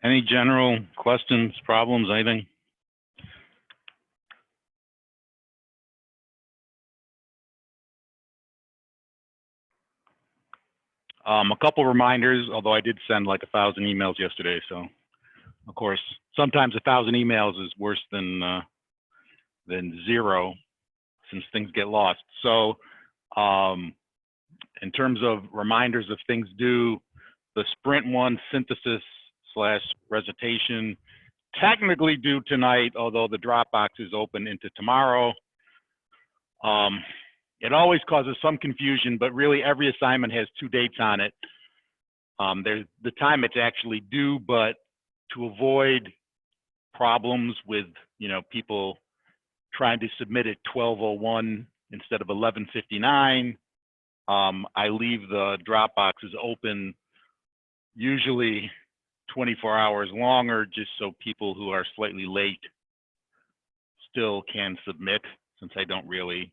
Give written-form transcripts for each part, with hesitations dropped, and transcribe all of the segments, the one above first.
Any general questions, problems, anything? A couple reminders, although I did send like 1,000 emails yesterday. So, of course, sometimes 1,000 emails is worse than 0, since things get lost. So, in terms of reminders of things due, the Sprint 1 synthesis / recitation technically due tonight, although the Dropbox is open into tomorrow. It always causes some confusion, but really every assignment has 2 dates on it. There's the time it's actually due, but to avoid problems with, people trying to submit at 12:01 instead of 11:59, I leave the Dropboxes open usually 24 hours longer, just so people who are slightly late still can submit, since I don't really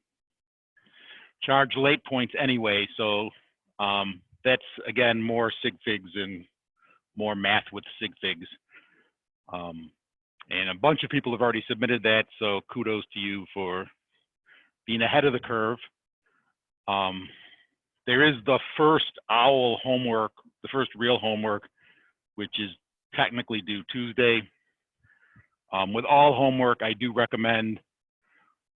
charge late points anyway. So that's, again, more sig figs and more math with sig figs. And a bunch of people have already submitted that, so kudos to you for being ahead of the curve. There is the first OWL homework, the first real homework, which is technically due Tuesday. With all homework, I do recommend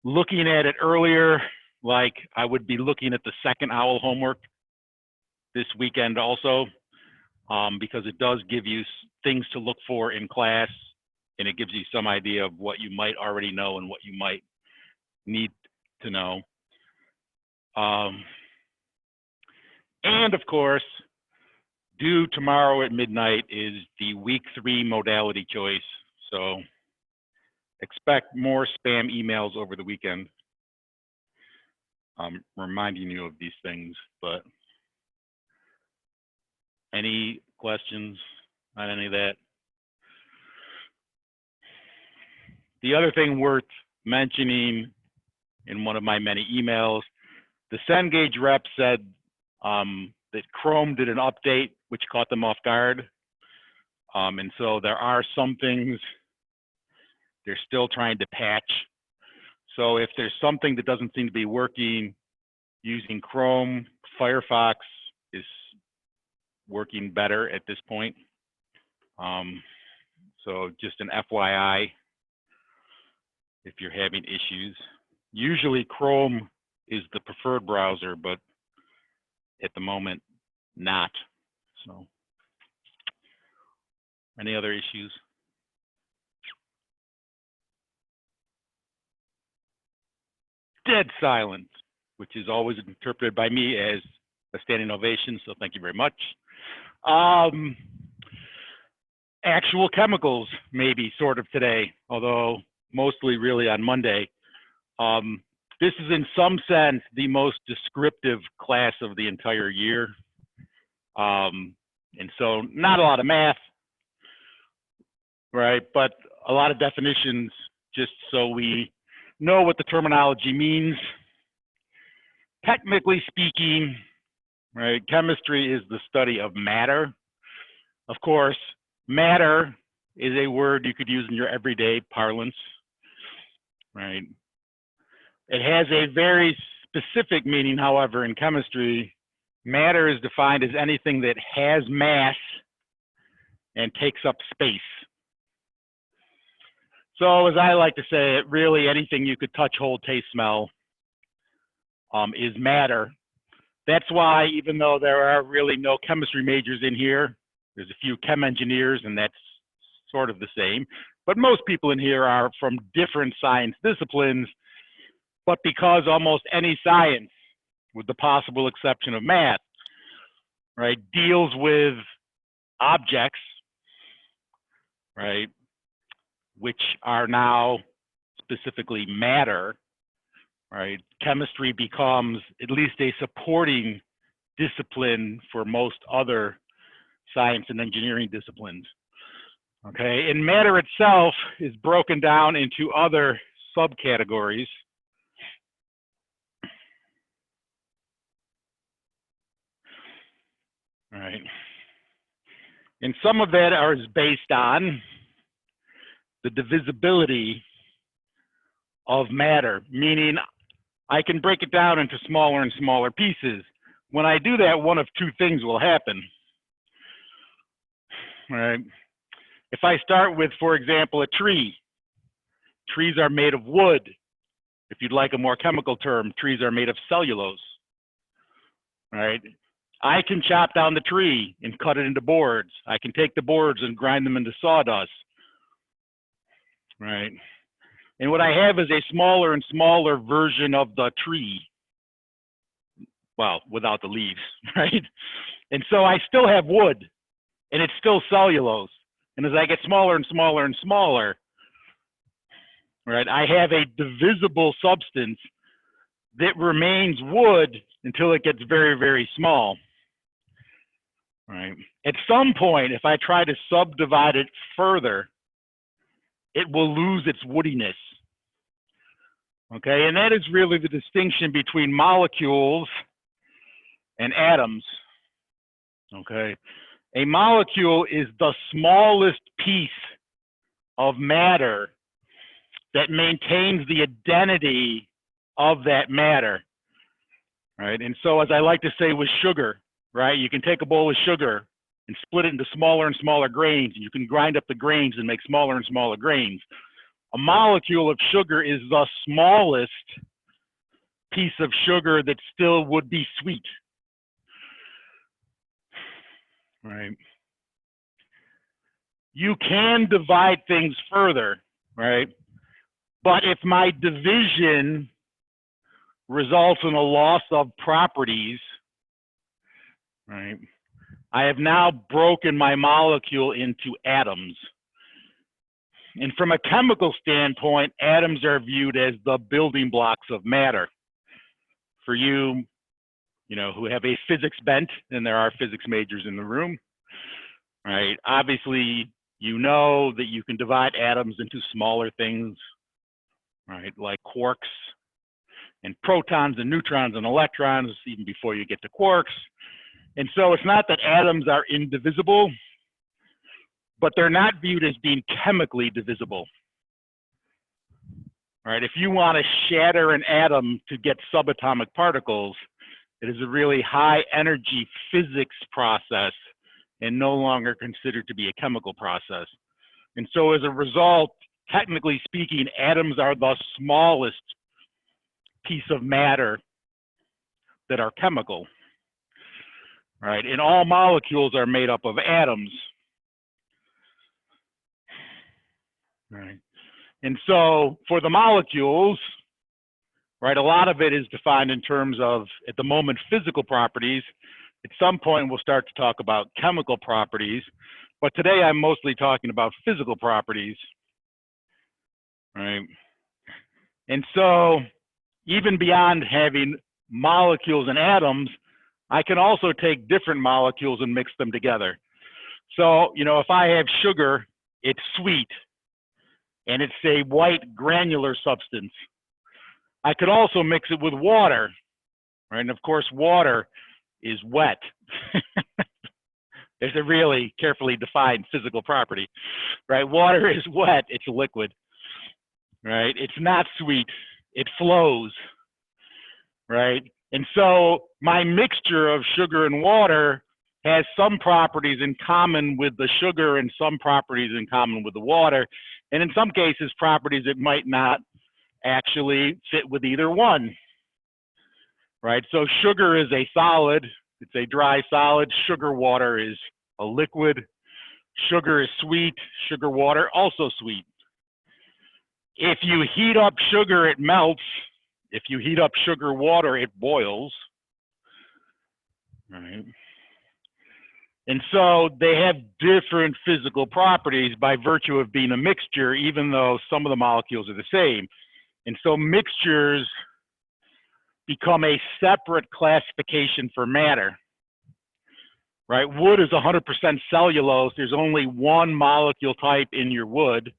looking at it earlier, like I would be looking at the second OWL homework this weekend also, because it does give you things to look for in class, and it gives you some idea of what you might already know and what you might need to know. And of course, due tomorrow at midnight is the week 3 modality choice. So expect more spam emails over the weekend. I'm reminding you of these things, but any questions on any of that? The other thing worth mentioning in one of my many emails, the Cengage rep said that Chrome did an update which caught them off guard. And so there are some things they're still trying to patch. So if there's something that doesn't seem to be working using Chrome, Firefox is working better at this point. So just an FYI, if you're having issues. Usually Chrome is the preferred browser, but at the moment, not. So, any other issues? Dead silence, which is always interpreted by me as a standing ovation, so thank you very much. Actual chemicals, maybe, sort of today, although mostly really on Monday. This is in some sense the most descriptive class of the entire year. And so not a lot of math, right? But a lot of definitions, just so we know what the terminology means. Technically speaking, right, chemistry is the study of matter. Of course, matter is a word you could use in your everyday parlance, right? It has a very specific meaning, however, in chemistry. Matter is defined as anything that has mass and takes up space. So as I like to say it, really anything you could touch, hold, taste, smell is matter. That's why, even though there are really no chemistry majors in here, there's a few chem engineers, and that's sort of the same. But most people in here are from different science disciplines. But because almost any science, with the possible exception of math, right, deals with objects, right, which are now specifically matter, right, chemistry becomes at least a supporting discipline for most other science and engineering disciplines. Okay, and matter itself is broken down into other subcategories. All right. And some of that is based on the divisibility of matter, meaning I can break it down into smaller and smaller pieces. When I do that, one of two things will happen. All right. If I start with, for example, a tree, trees are made of wood. If you'd like a more chemical term, trees are made of cellulose. All right. I can chop down the tree and cut it into boards. I can take the boards and grind them into sawdust. Right. And what I have is a smaller and smaller version of the tree. Well, without the leaves, right? And so I still have wood, and it's still cellulose. And as I get smaller and smaller and smaller, right, I have a divisible substance that remains wood until it gets very, very small. Right. At some point, if I try to subdivide it further, it will lose its woodiness. Okay, and that is really the distinction between molecules and atoms. Okay, a molecule is the smallest piece of matter that maintains the identity of that matter. Right, and so as I like to say with sugar, right, you can take a bowl of sugar and split it into smaller and smaller grains, and you can grind up the grains and make smaller and smaller grains. A molecule of sugar is the smallest piece of sugar that still would be sweet. Right. You can divide things further, right? But if my division results in a loss of properties, right, I have now broken my molecule into atoms. And from a chemical standpoint, atoms are viewed as the building blocks of matter. For you, who have a physics bent, and there are physics majors in the room, right? Obviously, you know that you can divide atoms into smaller things, right? Like quarks and protons and neutrons and electrons, even before you get to quarks. And so it's not that atoms are indivisible, but they're not viewed as being chemically divisible. Right? If you want to shatter an atom to get subatomic particles, it is a really high energy physics process and no longer considered to be a chemical process. And so as a result, technically speaking, atoms are the smallest piece of matter that are chemical. Right? And all molecules are made up of atoms. Right. And so for the molecules, right, a lot of it is defined in terms of, at the moment, physical properties. At some point, we'll start to talk about chemical properties, but today I'm mostly talking about physical properties, right? And so even beyond having molecules and atoms, I can also take different molecules and mix them together. So, if I have sugar, it's sweet, and it's a white granular substance. I could also mix it with water, right? And of course, water is wet. There's a really carefully defined physical property, right? Water is wet, it's a liquid, right? It's not sweet, it flows, right? And so my mixture of sugar and water has some properties in common with the sugar and some properties in common with the water. And in some cases, properties that might not actually fit with either one, right? So sugar is a solid, it's a dry solid. Sugar water is a liquid. Sugar is sweet, sugar water also sweet. If you heat up sugar, it melts. If you heat up sugar water, it boils, right? And so they have different physical properties by virtue of being a mixture, even though some of the molecules are the same. And so mixtures become a separate classification for matter, right? Wood is 100% cellulose. There's only one molecule type in your wood.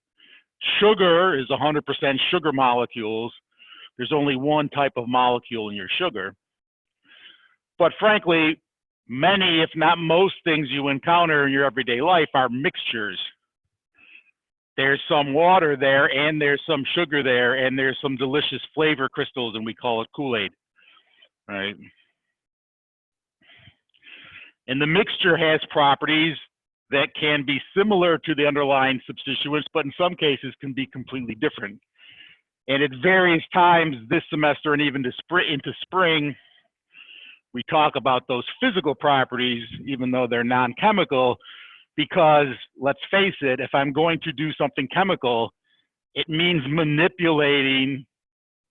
Sugar is 100% sugar molecules. There's only one type of molecule in your sugar. But frankly, many, if not most things you encounter in your everyday life are mixtures. There's some water there, and there's some sugar there, and there's some delicious flavor crystals, and we call it Kool-Aid, right? And the mixture has properties that can be similar to the underlying substituents, but in some cases can be completely different. And at various times this semester and even into spring, we talk about those physical properties, even though they're non-chemical, because let's face it, if I'm going to do something chemical, it means manipulating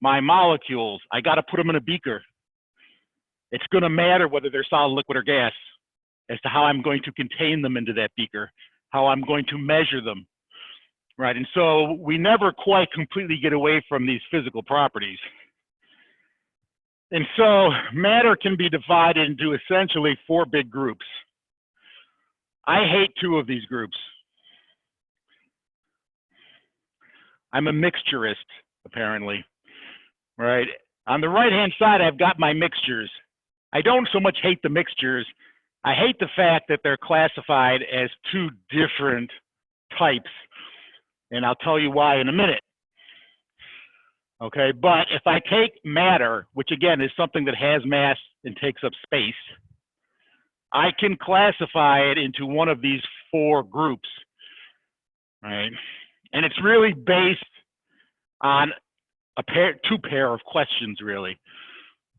my molecules. I got to put them in a beaker. It's going to matter whether they're solid, liquid, or gas as to how I'm going to contain them into that beaker, how I'm going to measure them, right? And so we never quite completely get away from these physical properties. And so matter can be divided into essentially 4 big groups. I hate 2 of these groups. I'm a mixturist, apparently, right? On the right-hand side, I've got my mixtures. I don't so much hate the mixtures. I hate the fact that they're classified as 2 different types, and I'll tell you why in a minute. Okay, but if I take matter, which again is something that has mass and takes up space, I can classify it into one of these 4 groups, right? And it's really based on 2 pair of questions, really,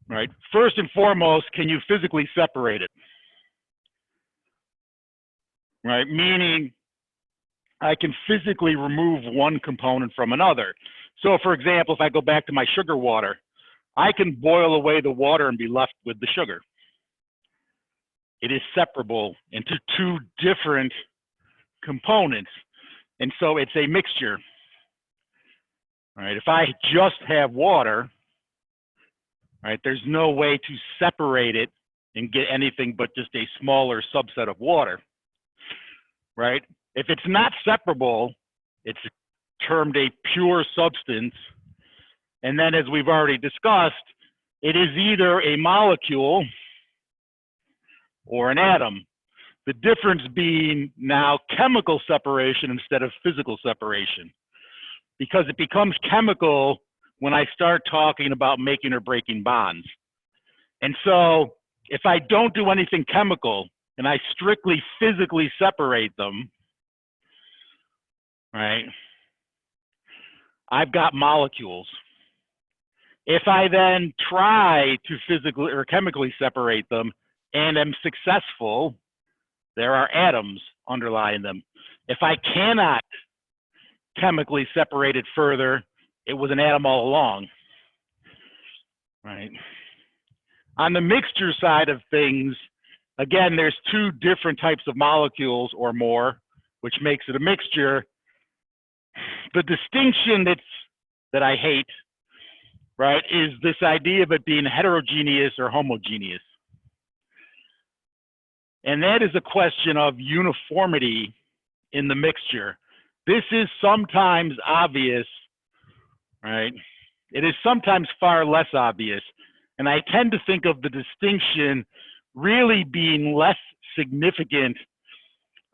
right? First and foremost, can you physically separate it? Right, meaning I can physically remove one component from another. So for example, if I go back to my sugar water, I can boil away the water and be left with the sugar. It is separable into 2 different components. And so it's a mixture. All right, if I just have water, right, there's no way to separate it and get anything but just a smaller subset of water. Right? If it's not separable, it's termed a pure substance. And then as we've already discussed, it is either a molecule or an atom. The difference being now chemical separation instead of physical separation. Because it becomes chemical when I start talking about making or breaking bonds. And so if I don't do anything chemical, and I strictly physically separate them, right, I've got molecules. If I then try to physically or chemically separate them and am successful, there are atoms underlying them. If I cannot chemically separate it further, it was an atom all along, right? On the mixture side of things, again, there's 2 different types of molecules or more, which makes it a mixture. The distinction that I hate, right, is this idea of it being heterogeneous or homogeneous. And that is a question of uniformity in the mixture. This is sometimes obvious, right? It is sometimes far less obvious. And I tend to think of the distinction really being less significant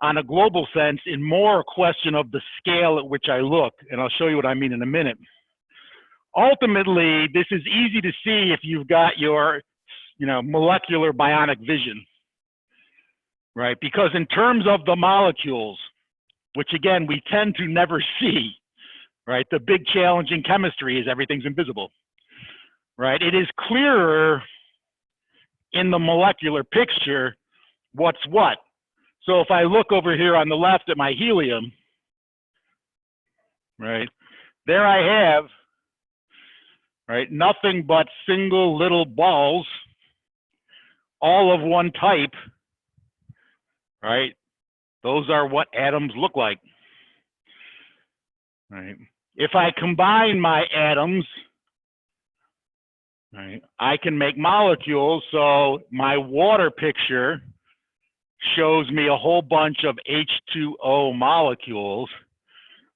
on a global sense and more a question of the scale at which I look. And I'll show you what I mean in a minute. Ultimately, this is easy to see if you've got your, molecular bionic vision, right? Because in terms of the molecules, which again, we tend to never see, right? The big challenge in chemistry is everything's invisible, right? It is clearer in the molecular picture what's what. So if I look over here on the left at my helium, right, there I have, right, nothing but single little balls, all of one type, right? Those are what atoms look like, right? If I combine my atoms, right, I can make molecules. So my water picture shows me a whole bunch of H2O molecules,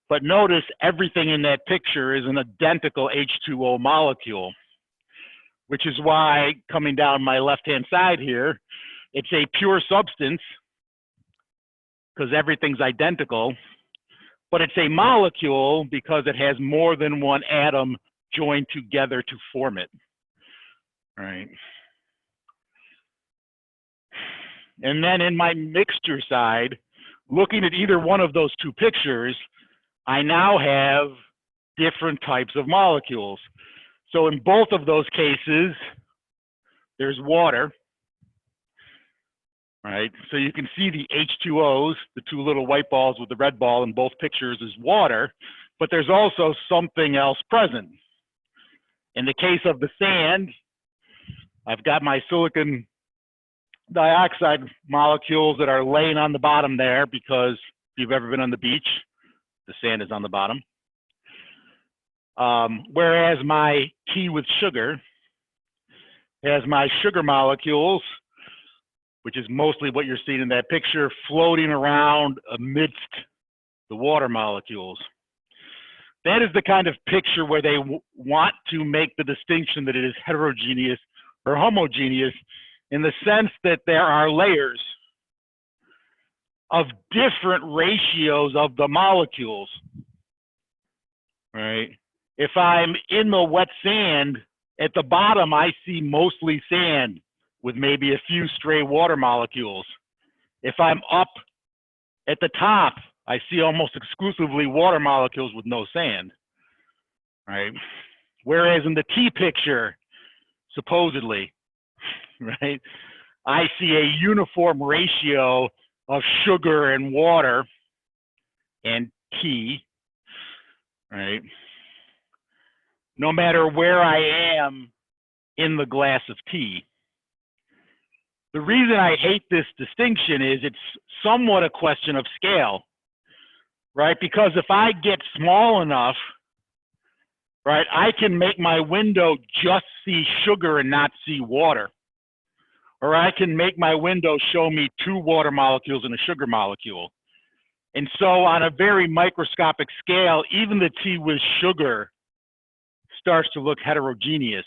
but notice everything in that picture is an identical H2O molecule, which is why coming down my left-hand side here, it's a pure substance because everything's identical, but it's a molecule because it has more than one atom joined together to form it. All right. And then in my mixture side, looking at either one of those two pictures, I now have different types of molecules. So in both of those cases, there's water, right? So you can see the H2Os, the two little white balls with the red ball in both pictures is water, but there's also something else present. In the case of the sand, I've got my silicon dioxide molecules that are laying on the bottom there because if you've ever been on the beach, the sand is on the bottom. Whereas my tea with sugar has my sugar molecules, which is mostly what you're seeing in that picture, floating around amidst the water molecules. That is the kind of picture where they want to make the distinction that it is heterogeneous or homogeneous in the sense that there are layers of different ratios of the molecules, right? If I'm in the wet sand, at the bottom, I see mostly sand with maybe a few stray water molecules. If I'm up at the top, I see almost exclusively water molecules with no sand, right? Whereas in the T picture, supposedly, right, I see a uniform ratio of sugar and water and tea, right? No matter where I am in the glass of tea. The reason I hate this distinction is it's somewhat a question of scale, right? Because if I get small enough, right, I can make my window just see sugar and not see water. Or I can make my window show me two water molecules and a sugar molecule. And so on a very microscopic scale, even the tea with sugar starts to look heterogeneous,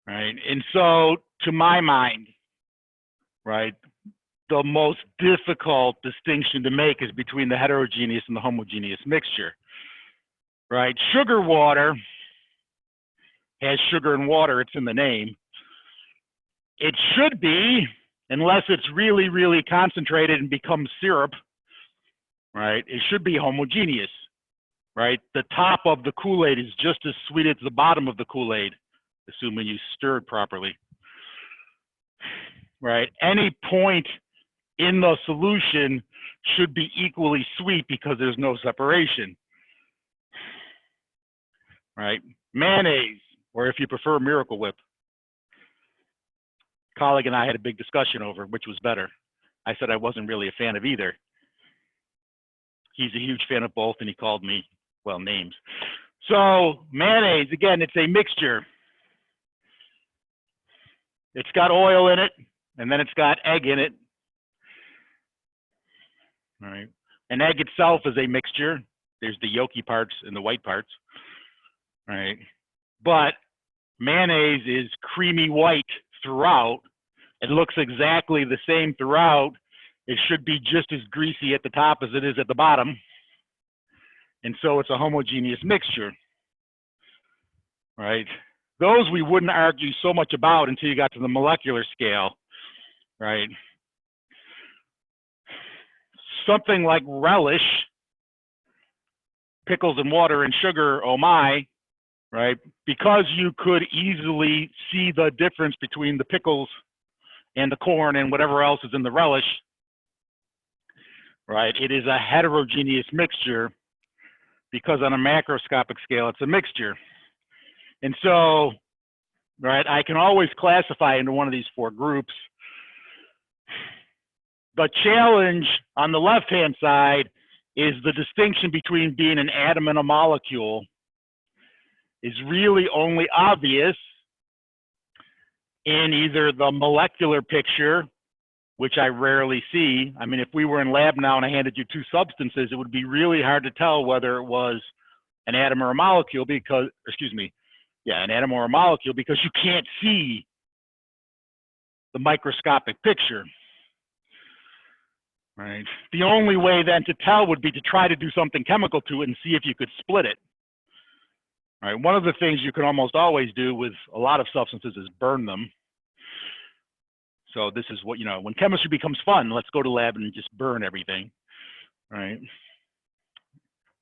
right? And so to my mind, right, the most difficult distinction to make is between the heterogeneous and the homogeneous mixture, right? Sugar water has sugar and water, it's in the name. It should be, unless it's really, really concentrated and becomes syrup, right? It should be homogeneous, right? The top of the Kool-Aid is just as sweet as the bottom of the Kool-Aid, assuming you stirred properly, right? Any point in the solution should be equally sweet because there's no separation, right? Mayonnaise, or if you prefer, Miracle Whip. Colleague and I had a big discussion over which was better. I said I wasn't really a fan of either. He's a huge fan of both, and he called me, well, names. So mayonnaise, again, it's a mixture. It's got oil in it, and then it's got egg in it. All right. An egg itself is a mixture. There's the yolky parts and the white parts. All right. But mayonnaise is creamy white throughout. It looks exactly the same throughout. It should be just as greasy at the top as it is at the bottom. And so it's a homogeneous mixture, right? Those we wouldn't argue so much about until you got to the molecular scale, right? Something like relish, pickles and water and sugar, oh my, right? Because you could easily see the difference between the pickles and the corn and whatever else is in the relish, right? It is a heterogeneous mixture because on a macroscopic scale, it's a mixture. And so, right, I can always classify into one of these four groups. The challenge on the left-hand side is the distinction between being an atom and a molecule is really only obvious in either the molecular picture, which I rarely see. I mean, if we were in lab now and I handed you two substances, it would be really hard to tell whether it was an atom or a molecule because, excuse me, yeah, an atom or a molecule because you can't see the microscopic picture, right? The only way then to tell would be to try to do something chemical to it and see if you could split it. Right. One of the things you can almost always do with a lot of substances is burn them. So this is what, when chemistry becomes fun, let's go to lab and just burn everything, right?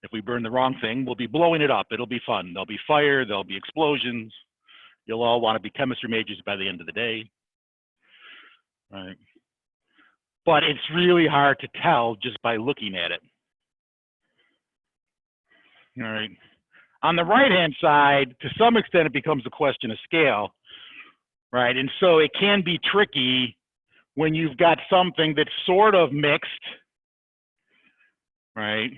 If we burn the wrong thing, we'll be blowing it up. It'll be fun. There'll be fire, there'll be explosions. You'll all want to be chemistry majors by the end of the day, right? But it's really hard to tell just by looking at it, all right? On the right-hand side, to some extent, it becomes a question of scale, right? And so it can be tricky when you've got something that's sort of mixed, right?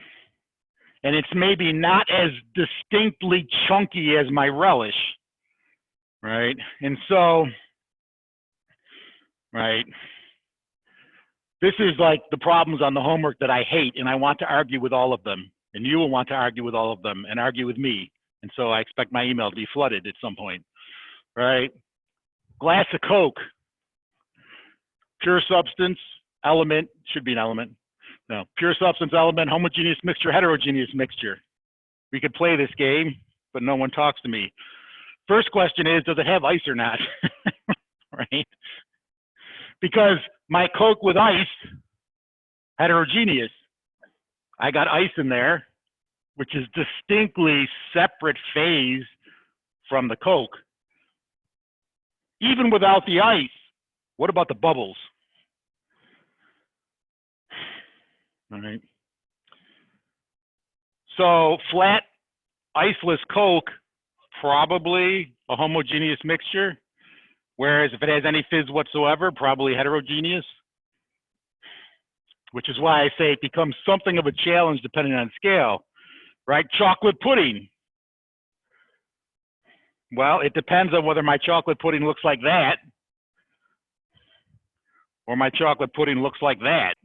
And it's maybe not as distinctly chunky as my relish, right? And so, right, this is like the problems on the homework that I hate, and I want to argue with all of them. And you will want to argue with all of them and argue with me. And so I expect my email to be flooded at some point, right? Glass of Coke, pure substance, element, should be an element. No, pure substance, element, homogeneous mixture, heterogeneous mixture. We could play this game, but no one talks to me. First question is, does it have ice or not? Right? Because my Coke with ice, heterogeneous. I got ice in there, which is distinctly separate phase from the Coke. Even without the ice, what about the bubbles? All right. So flat, iceless Coke, probably a homogeneous mixture. Whereas if it has any fizz whatsoever, probably heterogeneous. Which is why I say it becomes something of a challenge depending on scale, right? Chocolate pudding. Well, it depends on whether my chocolate pudding looks like that or my chocolate pudding looks like that.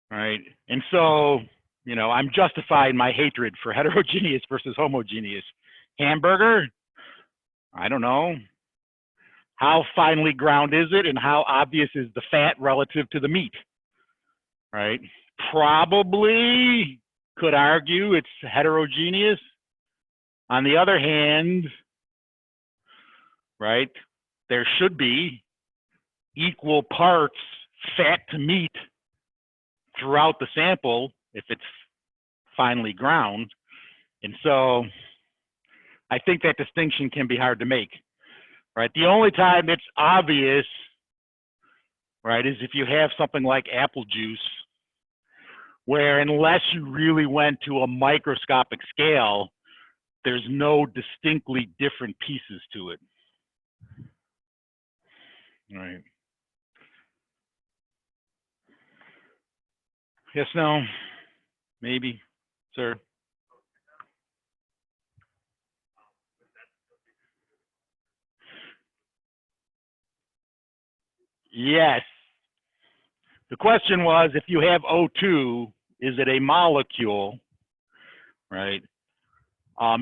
Right? And so, I'm justifying my hatred for heterogeneous versus homogeneous. Hamburger, I don't know. How finely ground is it, and how obvious is the fat relative to the meat, right? Probably could argue it's heterogeneous. On the other hand, right, there should be equal parts fat to meat throughout the sample if it's finely ground. And so I think that distinction can be hard to make. Right. The only time it's obvious, right, is if you have something like apple juice, where unless you really went to a microscopic scale, there's no distinctly different pieces to it. Right. Yes, no, maybe, sir. Yes. The question was, if you have O2, is it a molecule, right?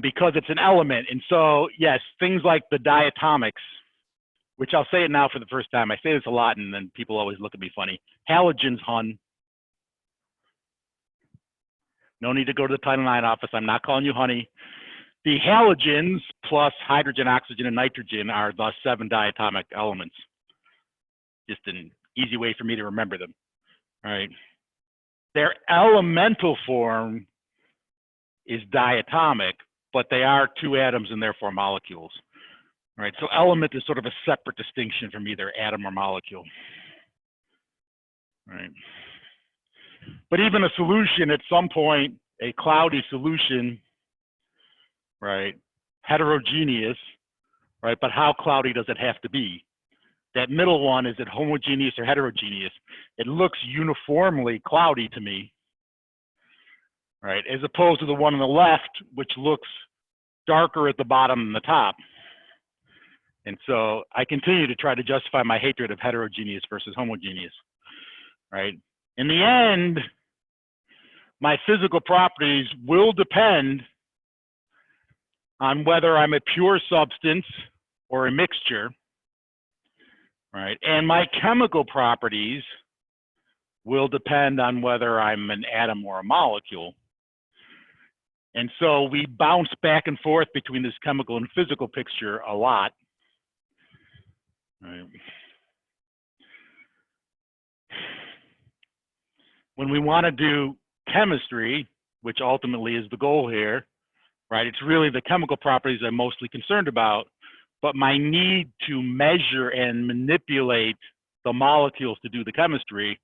Because it's an element. And so, yes, things like the diatomics, which I'll say it now for the first time. I say this a lot, and then people always look at me funny. Halogens, hun. No need to go to the Title IX office. I'm not calling you honey. The halogens plus hydrogen, oxygen, and nitrogen are the 7 diatomic elements. Just an easy way for me to remember them, all right? Their elemental form is diatomic, but they are 2 atoms and therefore molecules, all right? So element is sort of a separate distinction from either atom or molecule, right? But even a solution at some point, a cloudy solution, right, heterogeneous, right, but how cloudy does it have to be? That middle one, is it homogeneous or heterogeneous? It looks uniformly cloudy to me, right? As opposed to the one on the left, which looks darker at the bottom than the top. And so I continue to try to justify my hatred of heterogeneous versus homogeneous, right? In the end, my physical properties will depend on whether I'm a pure substance or a mixture, right? And my chemical properties will depend on whether I'm an atom or a molecule. And so we bounce back and forth between this chemical and physical picture a lot. Right. When we want to do chemistry, which ultimately is the goal here, right? It's really the chemical properties I'm mostly concerned about, but my need to measure and manipulate the molecules to do the chemistry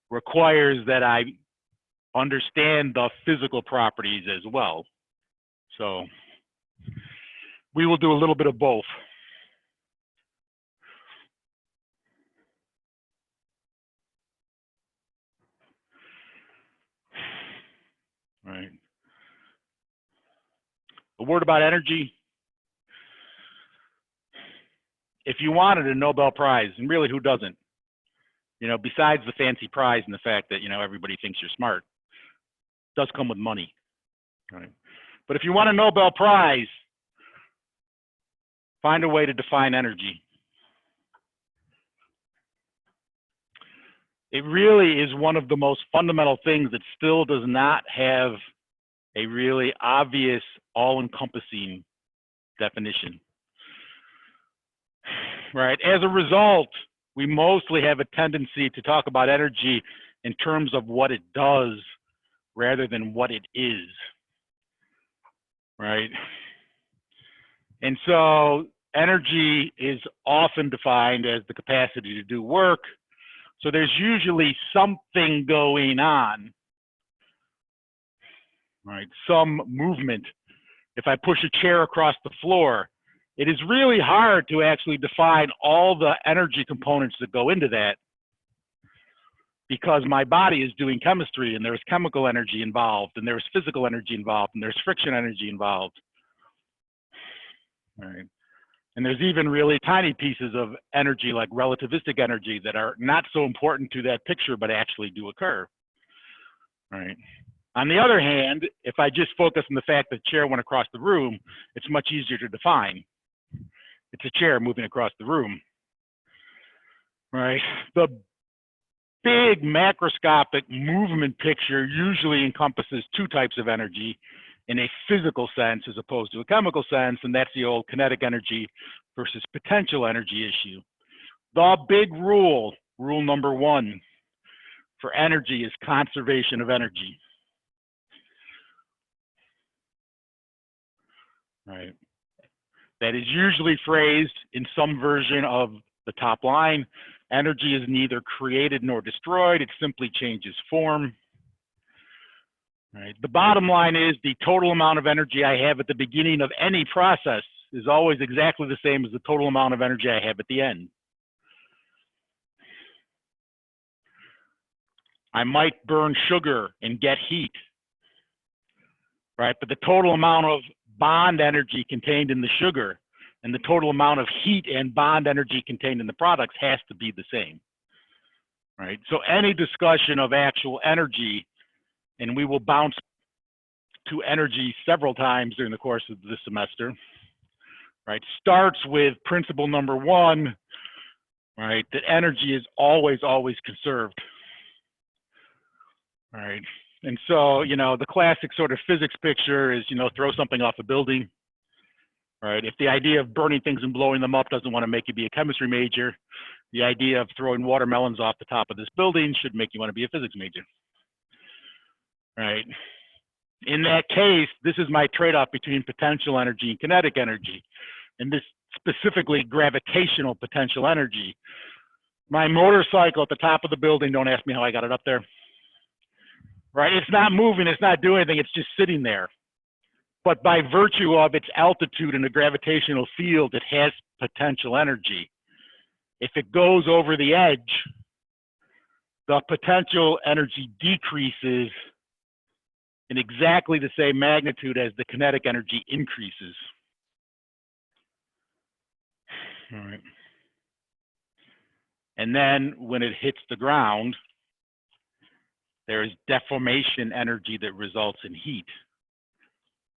requires that I understand the physical properties as well. So we will do a little bit of both. Right. A word about energy. If you wanted a Nobel Prize, and really who doesn't, you know, besides the fancy prize and the fact that, you know, everybody thinks you're smart, it does come with money, right? But if you want a Nobel Prize, find a way to define energy. It really is one of the most fundamental things that still does not have a really obvious, all-encompassing definition. Right. As a result, we mostly have a tendency to talk about energy in terms of what it does rather than what it is. Right. And so energy is often defined as the capacity to do work. So there's usually something going on, right? Some movement. If I push a chair across the floor, it is really hard to actually define all the energy components that go into that because my body is doing chemistry and there's chemical energy involved and there's physical energy involved and there's friction energy involved. All right. And there's even really tiny pieces of energy like relativistic energy that are not so important to that picture but actually do occur. All right. On the other hand, if I just focus on the fact that the chair went across the room, it's much easier to define. It's a chair moving across the room, right? The big macroscopic movement picture usually encompasses two types of energy in a physical sense as opposed to a chemical sense, and that's the old kinetic energy versus potential energy issue. The big rule, rule number one for energy is conservation of energy. Right. That is usually phrased in some version of the top line. Energy is neither created nor destroyed, it simply changes form. Right. The bottom line is the total amount of energy I have at the beginning of any process is always exactly the same as the total amount of energy I have at the end. I might burn sugar and get heat, right? But the total amount of bond energy contained in the sugar and the total amount of heat and bond energy contained in the products has to be the same, right? So any discussion of actual energy, and we will bounce to energy several times during the course of this semester, right, starts with principle number one, right, that energy is always, always conserved, right? And so, you know, the classic sort of physics picture is, you know, throw something off a building, right? If the idea of burning things and blowing them up doesn't want to make you be a chemistry major, the idea of throwing watermelons off the top of this building should make you want to be a physics major, right? In that case, this is my trade-off between potential energy and kinetic energy, and this specifically gravitational potential energy. My motorcycle at the top of the building, don't ask me how I got it up there, right? It's not moving, it's not doing anything, it's just sitting there. But by virtue of its altitude in the gravitational field, it has potential energy. If it goes over the edge, the potential energy decreases in exactly the same magnitude as the kinetic energy increases. All right. And then when it hits the ground, there is deformation energy that results in heat.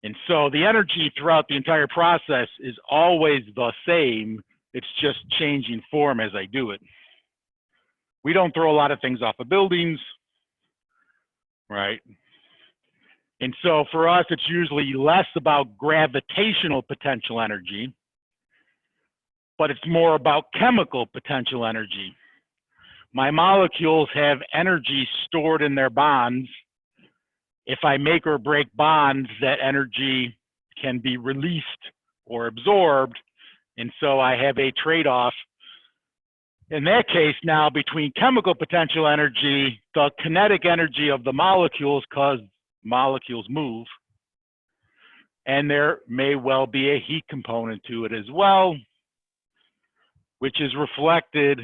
And so the energy throughout the entire process is always the same. It's just changing form as I do it. We don't throw a lot of things off of buildings, right? And so for us, it's usually less about gravitational potential energy, but it's more about chemical potential energy. My molecules have energy stored in their bonds. If I make or break bonds, that energy can be released or absorbed. And so I have a trade-off in that case now between chemical potential energy, the kinetic energy of the molecules, because molecules move, and there may well be a heat component to it as well, which is reflected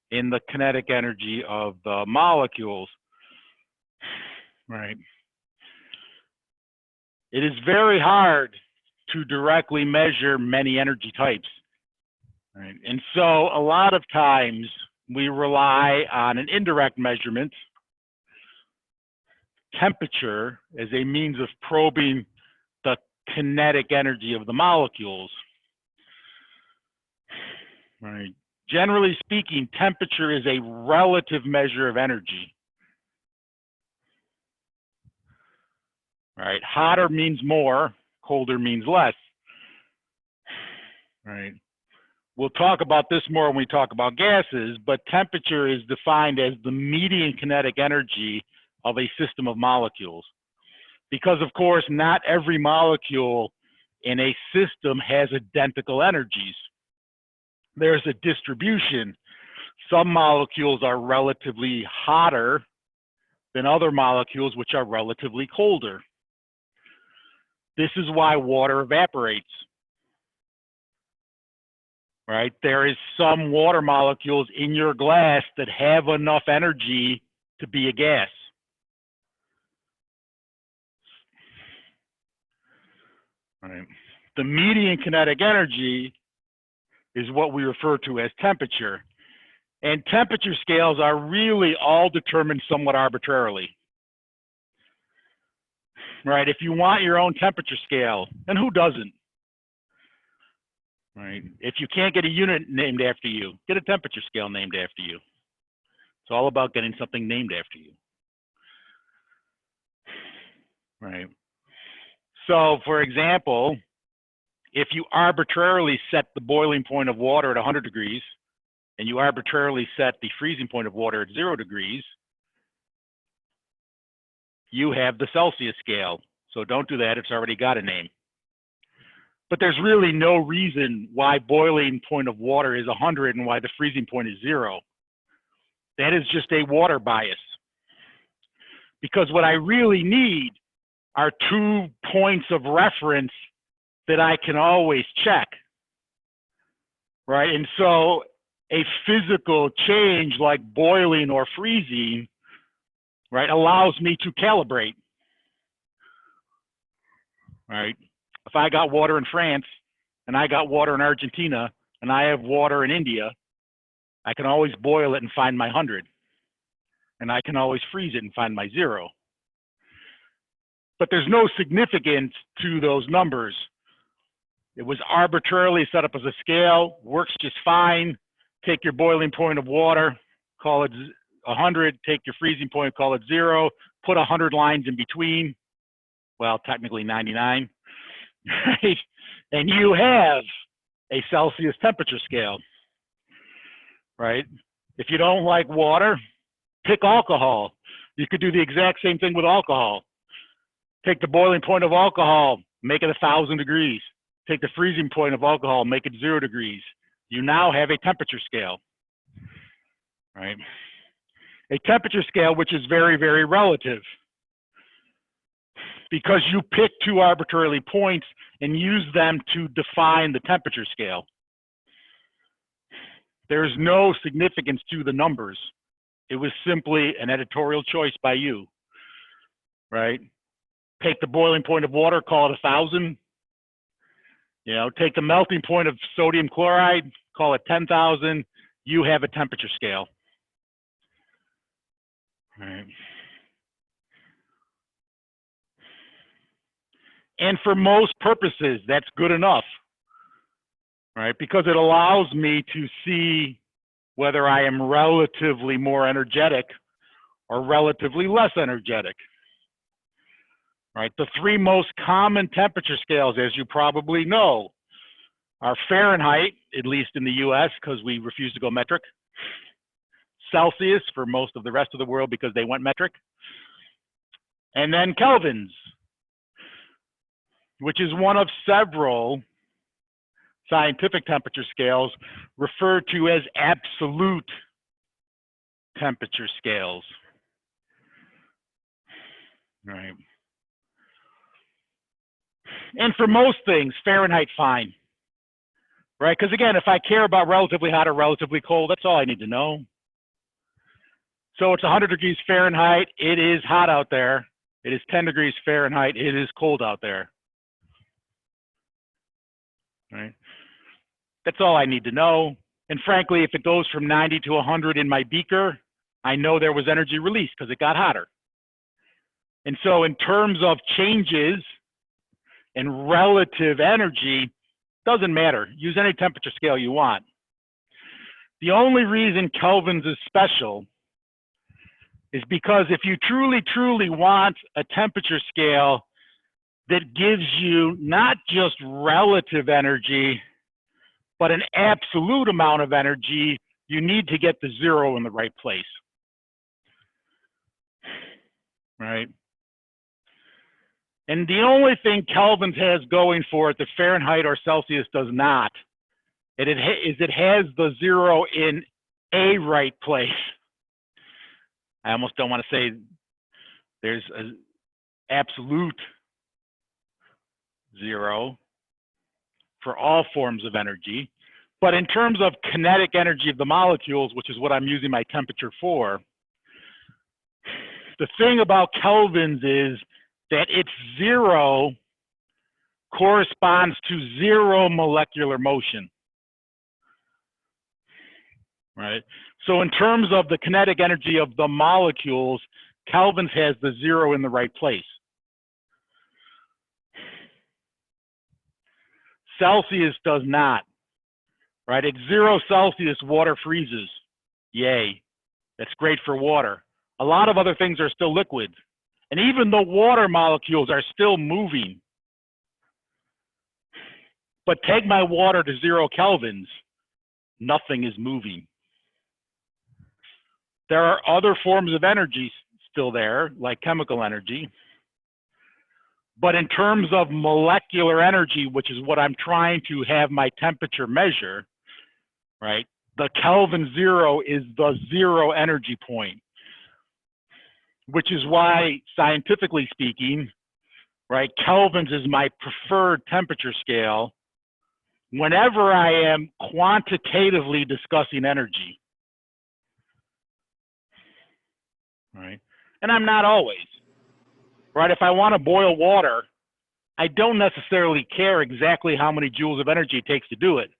in the kinetic energy of the molecules, right? It is very hard to directly measure many energy types, right? And so a lot of times we rely on an indirect measurement, temperature, as a means of probing the kinetic energy of the molecules, right? Generally speaking, temperature is a relative measure of energy, right? Hotter means more, colder means less, right? We'll talk about this more when we talk about gases, but temperature is defined as the median kinetic energy of a system of molecules. Because, of course, not every molecule in a system has identical energies. There's a distribution. Some molecules are relatively hotter than other molecules which are relatively colder. This is why water evaporates, right? There is some water molecules in your glass that have enough energy to be a gas. Right. The median kinetic energy is what we refer to as temperature. And temperature scales are really all determined somewhat arbitrarily. Right? If you want your own temperature scale, and who doesn't? Right? If you can't get a unit named after you, get a temperature scale named after you. It's all about getting something named after you. Right? So, for example, if you arbitrarily set the boiling point of water at 100 degrees, and you arbitrarily set the freezing point of water at 0 degrees, you have the Celsius scale. So don't do that, it's already got a name. But there's really no reason why boiling point of water is 100 and why the freezing point is 0. That is just a water bias. Because what I really need are 2 points of reference that I can always check, right? And so a physical change like boiling or freezing, right, allows me to calibrate, right? If I got water in France and I got water in Argentina and I have water in India, I can always boil it and find my 100. And I can always freeze it and find my 0. But there's no significance to those numbers. It was arbitrarily set up as a scale, works just fine. Take your boiling point of water, call it 100, take your freezing point, call it 0, put 100 lines in between, well, technically 99, right? And you have a Celsius temperature scale, right? If you don't like water, pick alcohol. You could do the exact same thing with alcohol. Take the boiling point of alcohol, make it 1,000 degrees. Take the freezing point of alcohol, make it 0 degrees. You now have a temperature scale, right? A temperature scale which is very, very relative because you pick 2 arbitrary points and use them to define the temperature scale. There's no significance to the numbers. It was simply an editorial choice by you, right? Take the boiling point of water, call it 1,000. You know, take the melting point of sodium chloride, call it 10,000. You have a temperature scale. Right. And for most purposes, that's good enough, right? Because it allows me to see whether I am relatively more energetic or relatively less energetic, right? The three most common temperature scales, as you probably know, are Fahrenheit, at least in the US, because we refuse to go metric, Celsius for most of the rest of the world because they went metric, and then Kelvins, which is one of several scientific temperature scales referred to as absolute temperature scales. Right. And for most things, Fahrenheit, fine. Right? Because again, if I care about relatively hot or relatively cold, that's all I need to know. So it's 100 degrees Fahrenheit, it is hot out there. It is 10 degrees Fahrenheit, it is cold out there. Right? That's all I need to know. And frankly, if it goes from 90 to 100 in my beaker, I know there was energy released because it got hotter. And so in terms of changes in relative energy, doesn't matter. Use any temperature scale you want. The only reason Kelvins is special is because if you truly, truly want a temperature scale that gives you not just relative energy, but an absolute amount of energy, you need to get the zero in the right place. Right? And the only thing Kelvins has going for it that Fahrenheit or Celsius does not, is it has the zero in a right place. I almost don't want to say there's an absolute zero for all forms of energy, but in terms of kinetic energy of the molecules, which is what I'm using my temperature for, the thing about Kelvins is that its zero corresponds to zero molecular motion, right? So in terms of the kinetic energy of the molecules, Kelvins has the zero in the right place. Celsius does not, right? At 0 Celsius, water freezes. Yay, that's great for water. A lot of other things are still liquid. And even the water molecules are still moving. But take my water to 0 kelvins, nothing is moving. There are other forms of energy still there, like chemical energy. But in terms of molecular energy, which is what I'm trying to have my temperature measure, right? The Kelvin zero is the zero energy point, which is why, scientifically speaking, right, Kelvins is my preferred temperature scale whenever I am quantitatively discussing energy, right? And I'm not always, right? If I want to boil water, I don't necessarily care exactly how many joules of energy it takes to do it.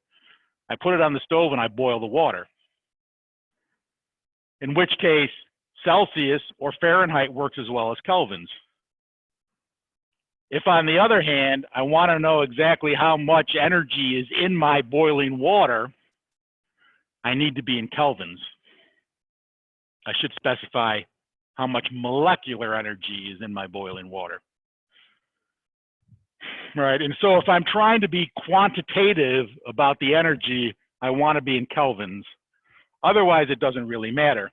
I put it on the stove and I boil the water. In which case, Celsius or Fahrenheit works as well as Kelvins. If on the other hand, I want to know exactly how much energy is in my boiling water, I need to be in Kelvins. I should specify how much molecular energy is in my boiling water. Right, and so if I'm trying to be quantitative about the energy, I want to be in Kelvins. Otherwise, it doesn't really matter.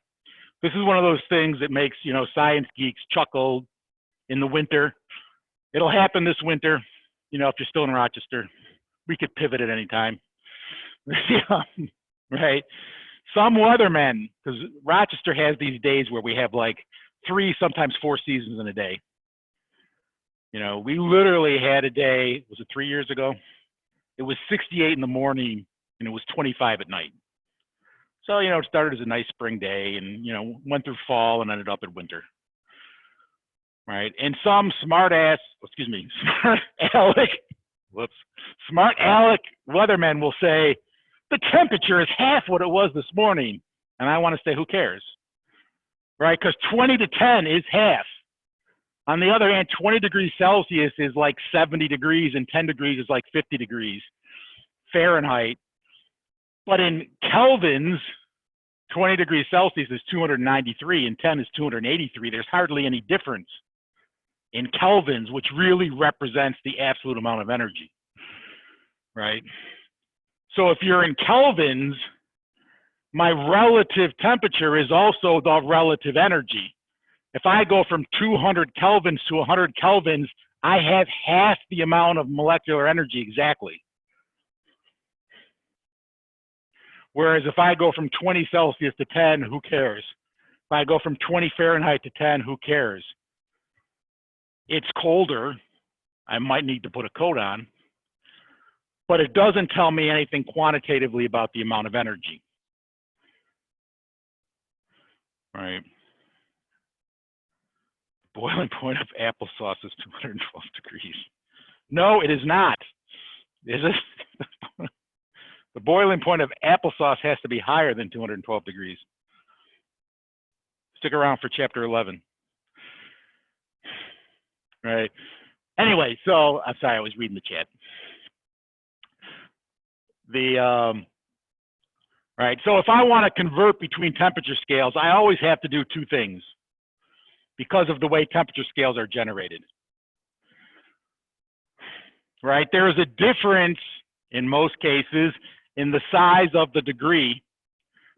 This is one of those things that makes, you know, science geeks chuckle in the winter. It'll happen this winter, you know, if you're still in Rochester. We could pivot at any time. Right? Some weathermen, because Rochester has these days where we have like 3, sometimes 4 seasons in a day. You know, we literally had a day, was it 3 years ago? It was 68 in the morning and it was 25 at night. So, you know, it started as a nice spring day and, you know, went through fall and ended up in winter. Right? And some smart aleck weathermen will say, the temperature is half what it was this morning. And I want to say, who cares? Right? Because 20 to 10 is half. On the other hand, 20 degrees Celsius is like 70 degrees and 10 degrees is like 50 degrees Fahrenheit. But in kelvins, 20 degrees Celsius is 293 and 10 is 283. There's hardly any difference in kelvins, which really represents the absolute amount of energy, right? So if you're in kelvins, my relative temperature is also the relative energy. If I go from 200 kelvins to 100 kelvins, I have half the amount of molecular energy exactly. Whereas if I go from 20 Celsius to 10, who cares? If I go from 20 Fahrenheit to 10, who cares? It's colder. I might need to put a coat on, but it doesn't tell me anything quantitatively about the amount of energy. Right. Boiling point of applesauce is 212 degrees. No, it is not. Is it? The boiling point of applesauce has to be higher than 212 degrees. Stick around for chapter 11. Right. Anyway, so I'm sorry, I was reading the chat. Right. So if I want to convert between temperature scales, I always have to do two things because of the way temperature scales are generated. Right. There is a difference in most cases in the size of the degree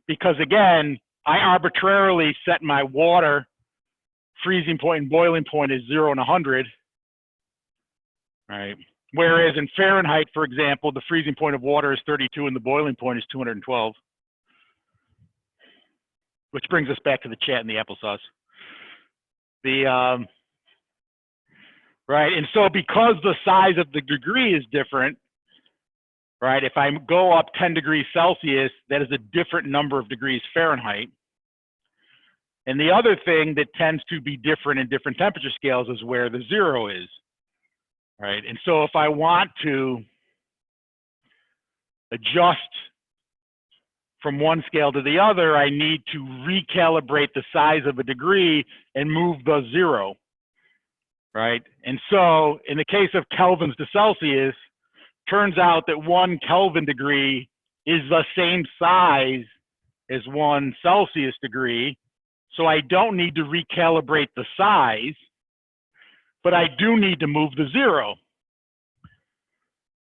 because, again, I arbitrarily set my water freezing point and boiling point is 0 and 100. Right. Whereas in Fahrenheit, for example, the freezing point of water is 32 and the boiling point is 212. Which brings us back to the chat and the applesauce. Right, and so because the size of the degree is different, right, if I go up 10 degrees Celsius, that is a different number of degrees Fahrenheit. And the other thing that tends to be different in different temperature scales is where the 0 is. Right, and so if I want to adjust from one scale to the other, I need to recalibrate the size of a degree and move the 0, right? And so in the case of kelvins to Celsius, turns out that 1 Kelvin degree is the same size as 1 Celsius degree. So I don't need to recalibrate the size, but I do need to move the 0.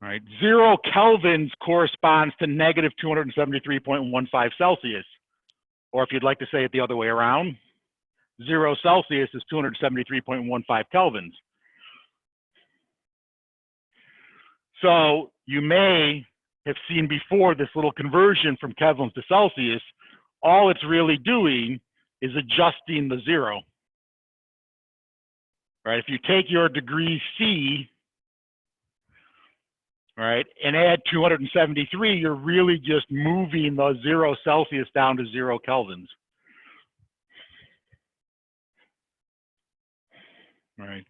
Right, 0 kelvins corresponds to negative 273.15 Celsius. Or if you'd like to say it the other way around, 0 Celsius is 273.15 kelvins. So you may have seen before this little conversion from kelvins to Celsius. All it's really doing is adjusting the 0. Right, if you take your degree C, right, and add 273, you're really just moving the 0 Celsius down to 0 kelvins. Right.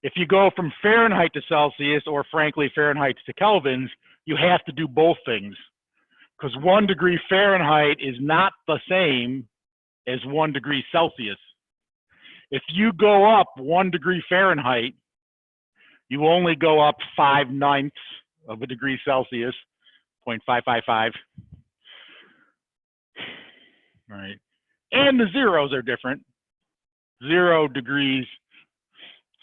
If you go from Fahrenheit to Celsius, or frankly Fahrenheit to kelvins, you have to do both things, because 1 degree Fahrenheit is not the same as 1 degree Celsius. If you go up 1 degree Fahrenheit, you only go up 5/9 of a degree Celsius, 0.555. Right. And the zeros are different. 0 degrees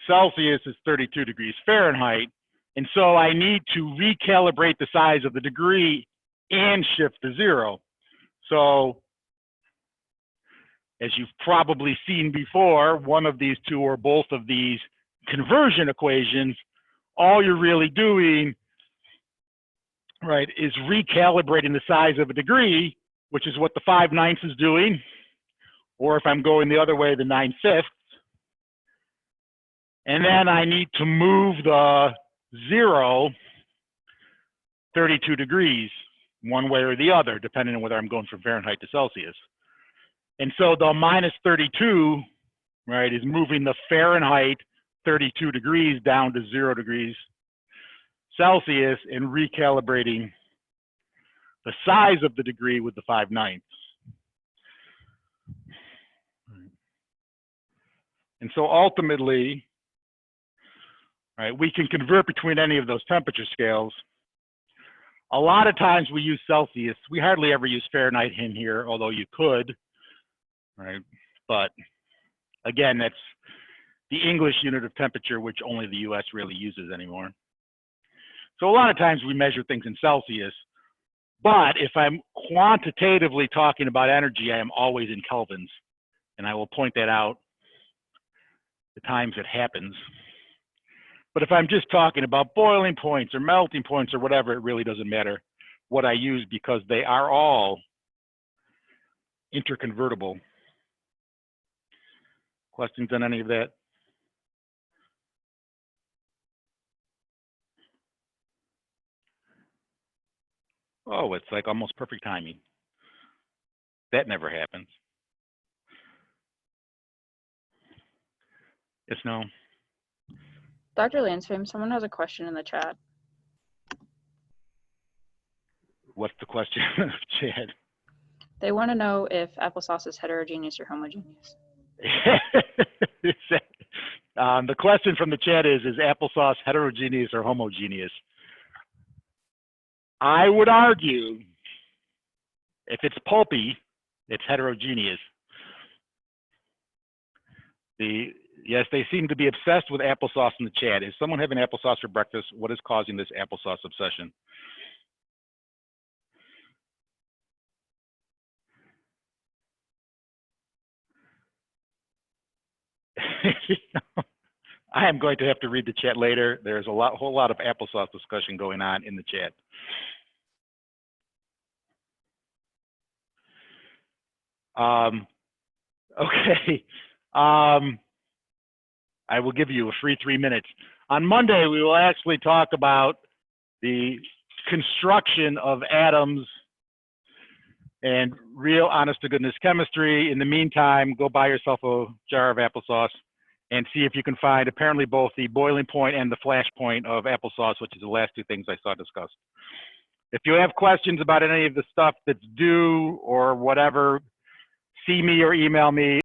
Celsius is 32 degrees Fahrenheit. And so I need to recalibrate the size of the degree and shift to 0. So as you've probably seen before, one of these two or both of these conversion equations, all you're really doing, right, is recalibrating the size of a degree, which is what the 5/9 is doing, or if I'm going the other way, the 9/5. And then I need to move the 0 32 degrees, one way or the other, depending on whether I'm going from Fahrenheit to Celsius. And so the minus 32, right, is moving the Fahrenheit 32 degrees down to 0 degrees Celsius and recalibrating the size of the degree with the 5/9. And so ultimately, right, we can convert between any of those temperature scales. A lot of times we use Celsius. We hardly ever use Fahrenheit in here, although you could, right? But again, that's the English unit of temperature, which only the US really uses anymore. So a lot of times we measure things in Celsius, but if I'm quantitatively talking about energy, I am always in kelvins. And I will point that out the times it happens. But if I'm just talking about boiling points or melting points or whatever, it really doesn't matter what I use because they are all interconvertible. Questions on any of that? Oh, it's like almost perfect timing. That never happens. Yes, no? Dr. Lansfame, someone has a question in the chat. What's the question, Chad? They want to know if applesauce is heterogeneous or homogeneous. The question from the chat is applesauce heterogeneous or homogeneous? I would argue if it's pulpy, it's heterogeneous. Yes, they seem to be obsessed with applesauce in the chat. Is someone having applesauce for breakfast? What is causing this applesauce obsession? I am going to have to read the chat later. There's a whole lot of applesauce discussion going on in the chat. Okay. I will give you a free 3 minutes. On Monday, we will actually talk about the construction of atoms and real honest to goodness chemistry. In the meantime, go buy yourself a jar of applesauce and see if you can find apparently both the boiling point and the flash point of applesauce, which is the last two things I saw discussed. If you have questions about any of the stuff that's due or whatever, see me or email me.